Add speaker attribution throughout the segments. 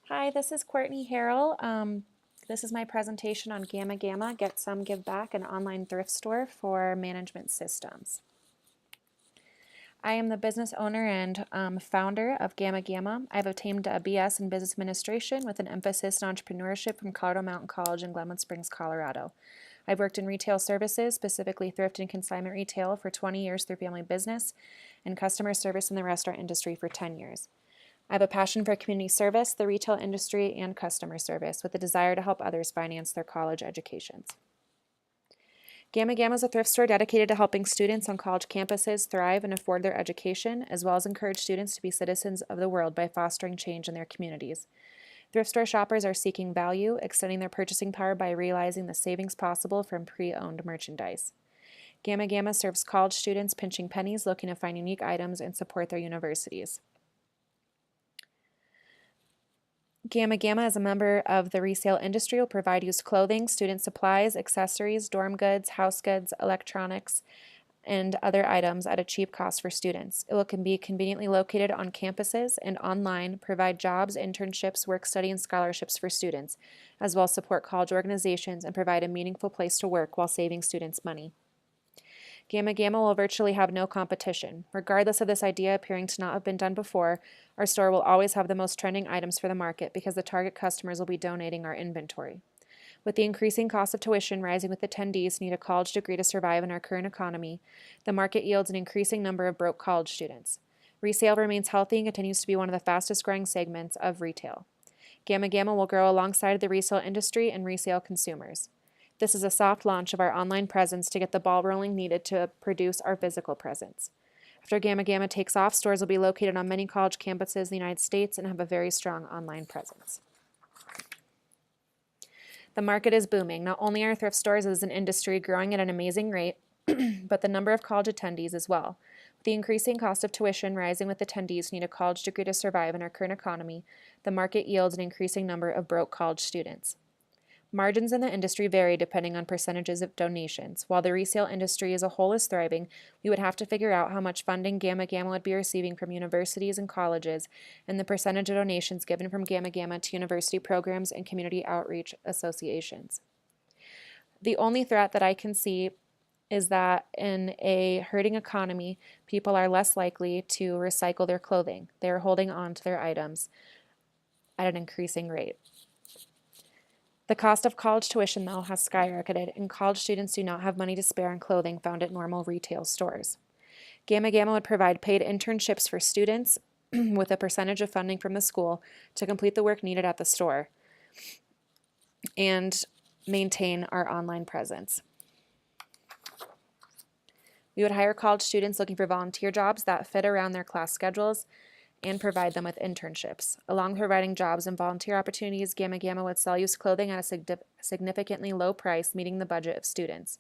Speaker 1: Hi, this is Courtney Herrell. This is my presentation on Gamma Gamma, Get Some, Give Back, an online thrift store for management systems. I am the business owner and founder of Gamma Gamma. I've obtained a BS in Business Administration with an emphasis in entrepreneurship from Colorado Mountain College in Glenwood Springs, Colorado. I've worked in retail services, specifically thrift and consignment retail, for 20 years through family business, and customer service in the restaurant industry for 10 years. I have a passion for community service, the retail industry, and customer service, with a desire to help others finance their college educations. Gamma Gamma is a thrift store dedicated to helping students on college campuses thrive and afford their education, as well as encourage students to be citizens of the world by fostering change in their communities. Thrift store shoppers are seeking value, extending their purchasing power by realizing the savings possible from pre-owned merchandise. Gamma Gamma serves college students pinching pennies, looking to find unique items and support their universities. Gamma Gamma, as a member of the resale industry, will provide used clothing, student supplies, accessories, dorm goods, house goods, electronics, and other items at a cheap cost for students. It will be conveniently located on campuses and online, provide jobs, internships, work study, and scholarships for students, as well as support college organizations and provide a meaningful place to work while saving students money. Gamma Gamma will virtually have no competition. Regardless of this idea appearing to not have been done before, our store will always have the most trending items for the market because the target customers will be donating our inventory. With the increasing cost of tuition rising with attendees who need a college degree to survive in our current economy, the market yields an increasing number of broke college students. Resale remains healthy and continues to be one of the fastest growing segments of retail. Gamma Gamma will grow alongside the resale industry and resale consumers. This is a soft launch of our online presence to get the ball rolling needed to produce our physical presence. After Gamma Gamma takes off, stores will be located on many college campuses in the United States and have a very strong online presence. The market is booming. Not only are thrift stores as an industry growing at an amazing rate, but the number of college attendees as well. With the increasing cost of tuition rising with attendees who need a college degree to survive in our current economy, the market yields an increasing number of broke college students. Margins in the industry vary depending on percentages of donations. While the resale industry as a whole is thriving, we would have to figure out how much funding Gamma Gamma would be receiving from universities and colleges, and the percentage of donations given from Gamma Gamma to university programs and community outreach associations. The only threat that I can see is that in a hurting economy, people are less likely to recycle their clothing. They are holding on to their items at an increasing rate. The cost of college tuition, though, has skyrocketed, and college students do not have money to spare on clothing found at normal retail stores. Gamma Gamma would provide paid internships for students with a percentage of funding from the school to complete the work needed at the store and maintain our online presence. We would hire college students looking for volunteer jobs that fit around their class schedules and provide them with internships. Along with providing jobs and volunteer opportunities, Gamma Gamma would sell used clothing at a significantly low price, meeting the budget of students.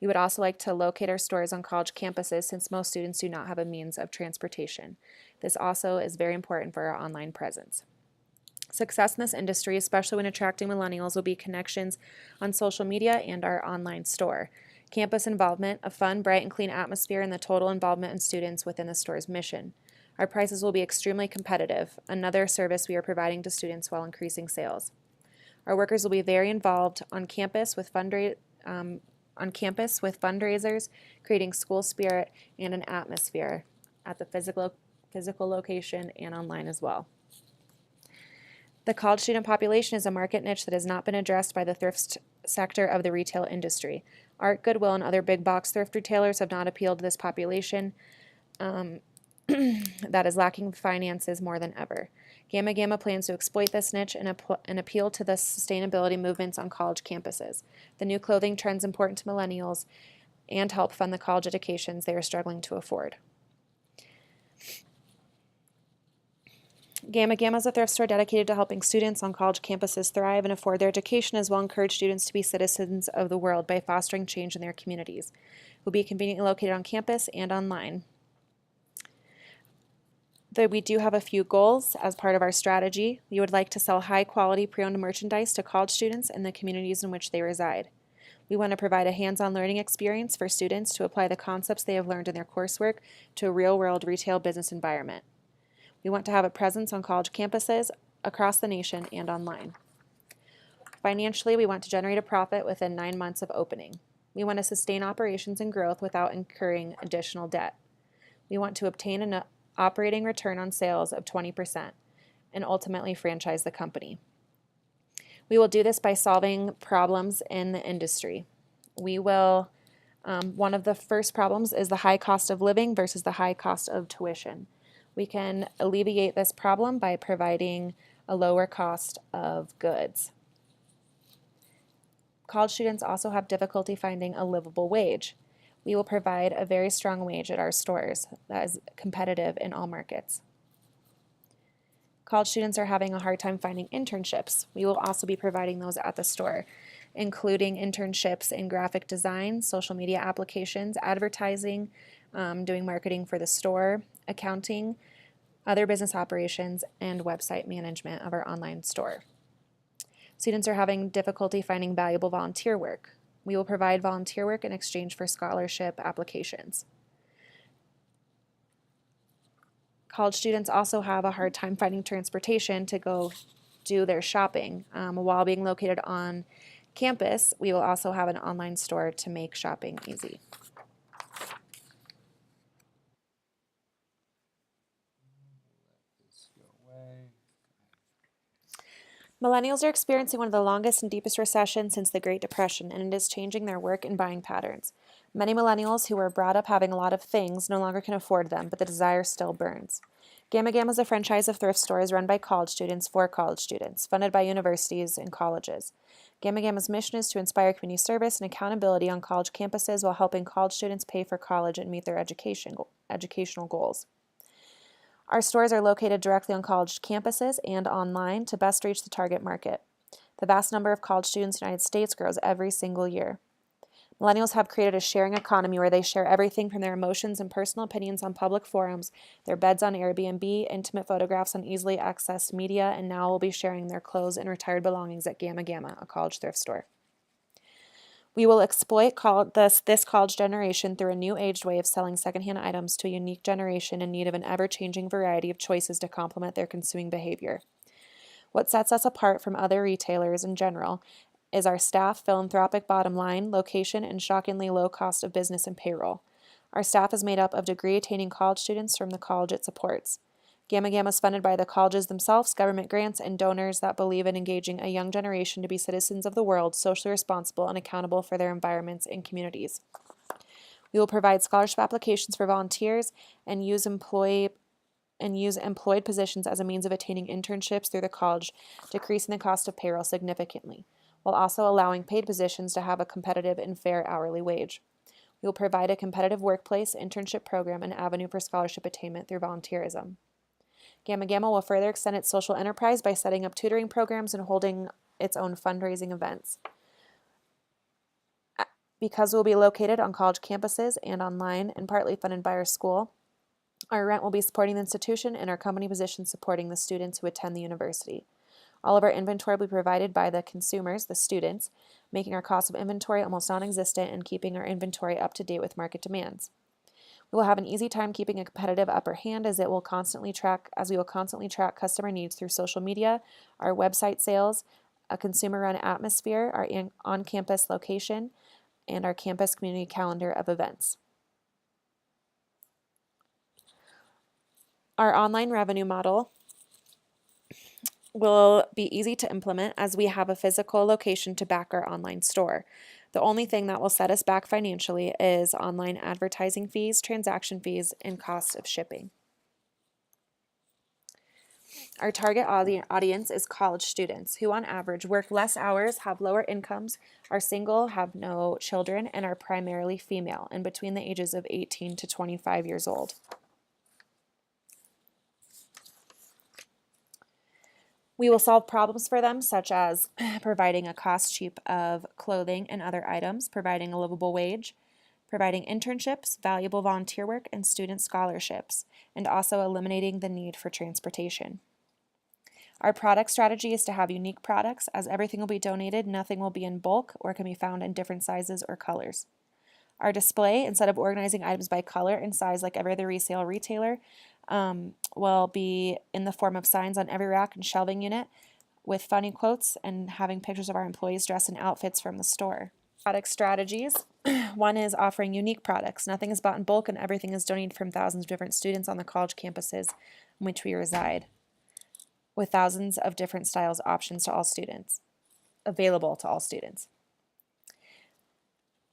Speaker 1: We would also like to locate our stores on college campuses since most students do not have a means of transportation. This also is very important for our online presence. Success in this industry, especially when attracting millennials, will be connections on social media and our online store. Campus involvement, a fun, bright, and clean atmosphere, and the total involvement in students within the store's mission. Our prices will be extremely competitive, another service we are providing to students while increasing sales. Our workers will be very involved on campus with fundraisers, creating school spirit and an atmosphere at the physical location and online as well. The college student population is a market niche that has not been addressed by the thrift sector of the retail industry. Art, Goodwill, and other big box thrift retailers have not appealed to this population that is lacking finances more than ever. Gamma Gamma plans to exploit this niche and appeal to the sustainability movements on college campuses. The new clothing trends important to millennials and help fund the college educations they are struggling to afford. Gamma Gamma is a thrift store dedicated to helping students on college campuses thrive and afford their education, as well as encourage students to be citizens of the world by fostering change in their communities. It will be conveniently located on campus and online. We do have a few goals as part of our strategy. We would like to sell high-quality pre-owned merchandise to college students in the communities in which they reside. We want to provide a hands-on learning experience for students to apply the concepts they have learned in their coursework to a real-world retail business environment. We want to have a presence on college campuses across the nation and online. Financially, we want to generate a profit within 9 months of opening. We want to sustain operations and growth without incurring additional debt. We want to obtain an operating return on sales of 20% and ultimately franchise the company. We will do this by solving problems in the industry. One of the first problems is the high cost of living versus the high cost of tuition. We can alleviate this problem by providing a lower cost of goods. College students also have difficulty finding a livable wage. We will provide a very strong wage at our stores that is competitive in all markets. College students are having a hard time finding internships. We will also be providing those at the store, including internships in graphic design, social media applications, advertising, doing marketing for the store, accounting, other business operations, and website management of our online store. Students are having difficulty finding valuable volunteer work. We will provide volunteer work in exchange for scholarship applications. College students also have a hard time finding transportation to go do their shopping. While being located on campus, we will also have an online store to make shopping easy. Millennials are experiencing one of the longest and deepest recessions since the Great Depression, and it is changing their work and buying patterns. Many millennials who were brought up having a lot of things no longer can afford them, but the desire still burns. Gamma Gamma is a franchise of thrift stores run by college students for college students, funded by universities and colleges. Gamma Gamma's mission is to inspire community service and accountability on college campuses while helping college students pay for college and meet their educational goals. Our stores are located directly on college campuses and online to best reach the target market. The vast number of college students in the United States grows every single year. Millennials have created a sharing economy where they share everything from their emotions and personal opinions on public forums, their beds on Airbnb, intimate photographs on easily accessed media, and now will be sharing their clothes and retired belongings at Gamma Gamma, a college thrift store. We will exploit this college generation through a new aged way of selling secondhand items to a unique generation in need of an ever-changing variety of choices to complement their consuming behavior. What sets us apart from other retailers in general is our staff, philanthropic bottom line, location, and shockingly low cost of business and payroll. Our staff is made up of degree-attaining college students from the college it supports. Gamma Gamma is funded by the colleges themselves, government grants, and donors that believe in engaging a young generation to be citizens of the world, socially responsible and accountable for their environments and communities. We will provide scholarship applications for volunteers and use employed positions as a means of attaining internships through the college, decreasing the cost of payroll significantly, while also allowing paid positions to have a competitive and fair hourly wage. We will provide a competitive workplace, internship program, and avenue for scholarship attainment through volunteerism. Gamma Gamma will further extend its social enterprise by setting up tutoring programs and holding its own fundraising events. Because we'll be located on college campuses and online and partly funded by our school, our rent will be supporting the institution and our company positions supporting the students who attend the university. All of our inventory will be provided by the consumers, the students, making our cost of inventory almost non-existent and keeping our inventory up to date with market demands. We will have an easy time keeping a competitive upper hand as we will constantly track customer needs through social media, our website sales, a consumer-run atmosphere, our on-campus location, and our campus community calendar of events. Our online revenue model will be easy to implement as we have a physical location to back our online store. The only thing that will set us back financially is online advertising fees, transaction fees, and cost of shipping. Our target audience is college students who on average work less hours, have lower incomes, are single, have no children, and are primarily female and between the ages of 18 to 25 years old. We will solve problems for them, such as providing a cost cheap of clothing and other items, providing a livable wage, providing internships, valuable volunteer work, and student scholarships, and also eliminating the need for transportation. Our product strategy is to have unique products, as everything will be donated, nothing will be in bulk or can be found in different sizes or colors. Our display, instead of organizing items by color and size like every other resale retailer, will be in the form of signs on every rack and shelving unit with funny quotes and having pictures of our employees dressed in outfits from the store. Product strategies. One is offering unique products. Nothing is bought in bulk and everything is donated from thousands of different students on the college campuses in which we reside, with thousands of different styles options to all students, available to all students.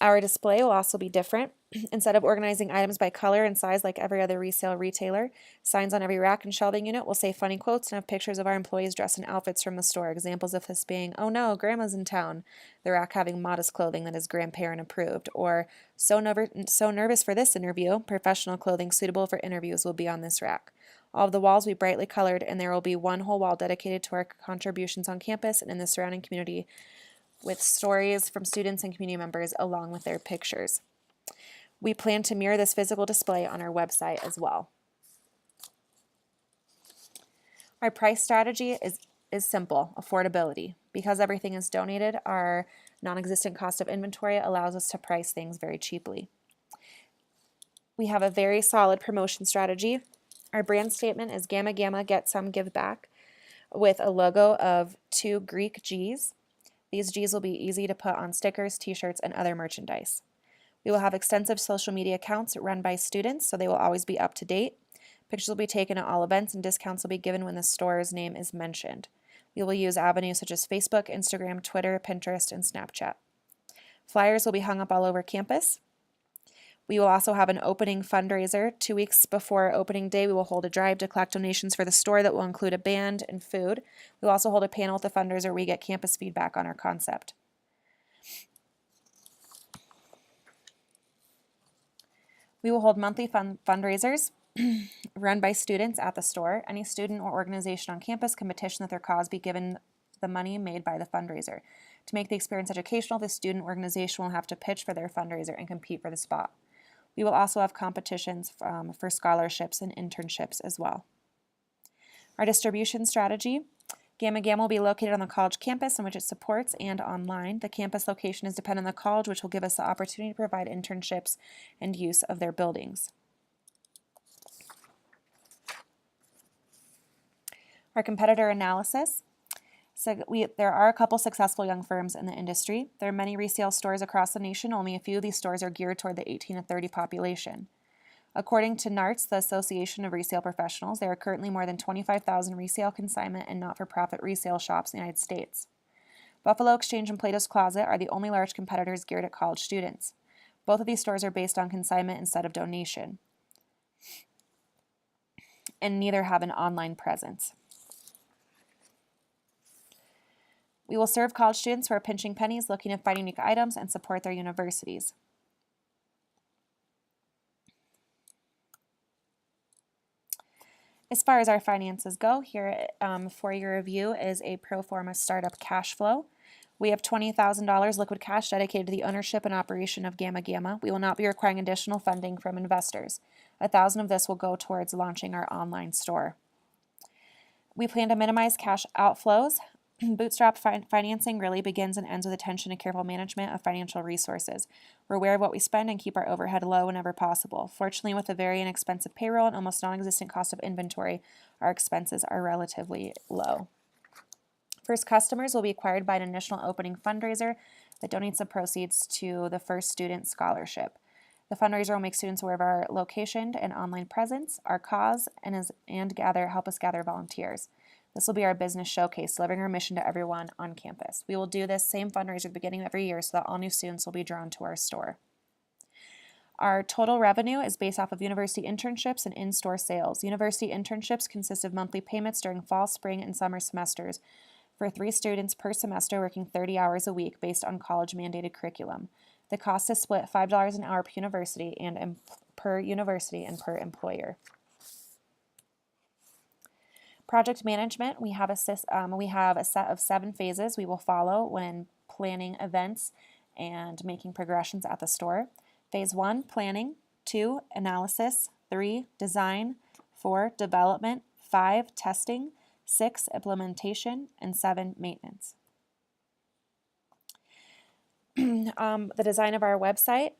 Speaker 1: Our display will also be different. Instead of organizing items by color and size like every other resale retailer, signs on every rack and shelving unit will say funny quotes and have pictures of our employees dressed in outfits from the store. Examples of this being, "Oh no, grandma's in town," the rack having modest clothing that is grandparent approved, or so nervous for this interview, professional clothing suitable for interviews will be on this rack. All of the walls will be brightly colored, and there will be one whole wall dedicated to our contributions on campus and in the surrounding community, with stories from students and community members along with their pictures. We plan to mirror this physical display on our website as well. Our price strategy is simple: affordability. Because everything is donated, our non-existent cost of inventory allows us to price things very cheaply. We have a very solid promotion strategy. Our brand statement is Gamma Gamma, Get Some, Give Back, with a logo of 2 Greek G's. These G's will be easy to put on stickers, t-shirts, and other merchandise. We will have extensive social media accounts run by students, so they will always be up to date. Pictures will be taken at all events, and discounts will be given when the store's name is mentioned. We will use avenues such as Facebook, Instagram, Twitter, Pinterest, and Snapchat. Flyers will be hung up all over campus. We will also have an opening fundraiser. 2 weeks before opening day, we will hold a drive to collect donations for the store that will include a band and food. We will also hold a panel at the fundraiser where we get campus feedback on our concept. We will hold monthly fundraisers run by students at the store. Any student or organization on campus can petition that their cause be given the money made by the fundraiser. To make the experience educational, the student organization will have to pitch for their fundraiser and compete for the spot. We will also have competitions for scholarships and internships as well. Our distribution strategy. Gamma Gamma will be located on the college campus in which it supports and online. The campus location is dependent on the college, which will give us the opportunity to provide internships and use of their buildings. Our competitor analysis. So there are a couple successful young firms in the industry. There are many resale stores across the nation. Only a few of these stores are geared toward the 18 to 30 population. According to NARTS, the Association of Resale Professionals, there are currently more than 25,000 resale, consignment, and not-for-profit resale shops in the United States. Buffalo Exchange and Plato's Closet are the only large competitors geared at college students. Both of these stores are based on consignment instead of donation, and neither have an online presence. We will serve college students who are pinching pennies, looking to find unique items, and support their universities. As far as our finances go, here for your review is a pro forma startup cash flow. We have $20,000 liquid cash dedicated to the ownership and operation of Gamma Gamma. We will not be requiring additional funding from investors. $1,000 of this will go towards launching our online store. We plan to minimize cash outflows. Bootstrap financing really begins and ends with attention and careful management of financial resources. We're aware of what we spend and keep our overhead low whenever possible. Fortunately, with a very inexpensive payroll and almost non-existent cost of inventory, our expenses are relatively low. First customers will be acquired by an initial opening fundraiser that donates the proceeds to the first student scholarship. The fundraiser will make students aware of our location and online presence, our cause, and help us gather volunteers. This will be our business showcase, delivering our mission to everyone on campus. We will do this same fundraiser at the beginning of every year so that all new students will be drawn to our store. Our total revenue is based off of university internships and in-store sales. University internships consist of monthly payments during fall, spring, and summer semesters for 3 students per semester working 30 hours a week based on college-mandated curriculum. The cost is split $5 an hour per university and per employer. Project management, we have a set of 7 phases we will follow when planning events and making progressions at the store. Phase 1, planning. 2, analysis. 3, design. 4, development. 5, testing. 6, implementation. And 7, maintenance. The design of our website.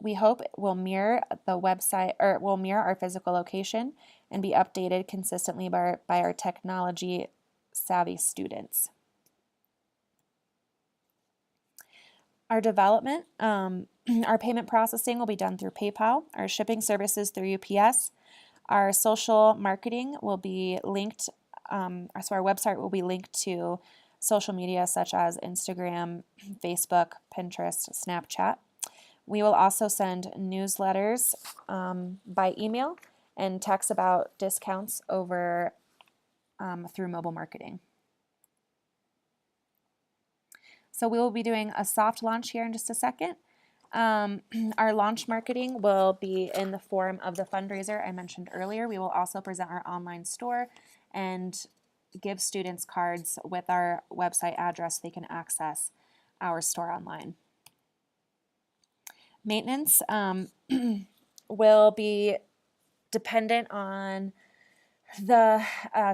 Speaker 1: We hope it will mirror the website, or will mirror our physical location and be updated consistently by our technology savvy students. Our development, our payment processing will be done through PayPal, our shipping services through UPS. Our social marketing will be linked, so our website will be linked to social media such as Instagram, Facebook, Pinterest, Snapchat. We will also send newsletters by email and text about discounts over through mobile marketing. So we will be doing a soft launch here in just a second. Our launch marketing will be in the form of the fundraiser I mentioned earlier. We will also present our online store and give students cards with our website address so they can access our store online. Maintenance will be dependent on the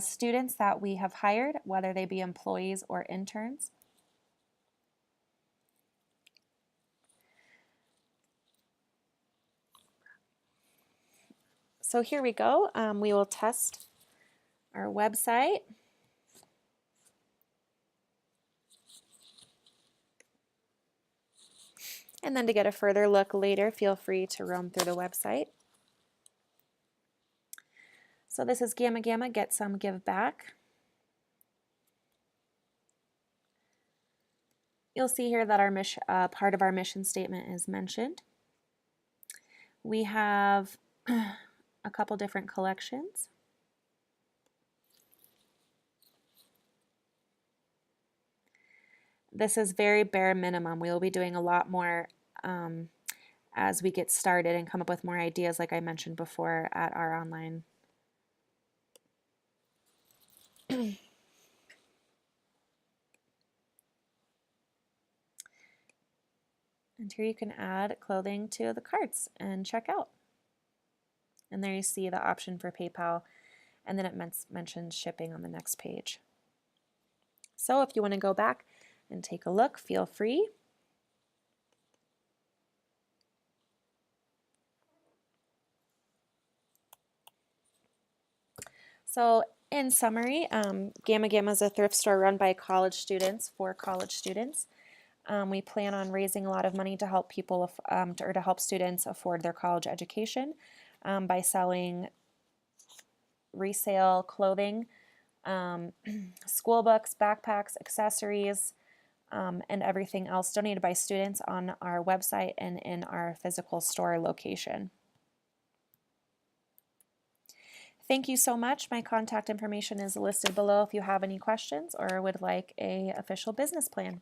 Speaker 1: students that we have hired, whether they be employees or interns. So here we go. We will test our website. And then to get a further look later, feel free to roam through the website. So this is Gamma Gamma, Get Some, Give Back. You'll see here that our mission, part of our mission statement is mentioned. We have a couple different collections. This is very bare minimum. We will be doing a lot more as we get started and come up with more ideas, like I mentioned before, at our online. And here you can add clothing to the carts and check out. And there you see the option for PayPal, and then it mentions shipping on the next page. So if you want to go back and take a look, feel free. So in summary, Gamma Gamma is a thrift store run by college students for college students. We plan on raising a lot of money to help people, or to help students afford their college education by selling resale clothing, school books, backpacks, accessories, and everything else donated by students on our website and in our physical store location. Thank you so much. My contact information is listed below if you have any questions or would like an official business plan.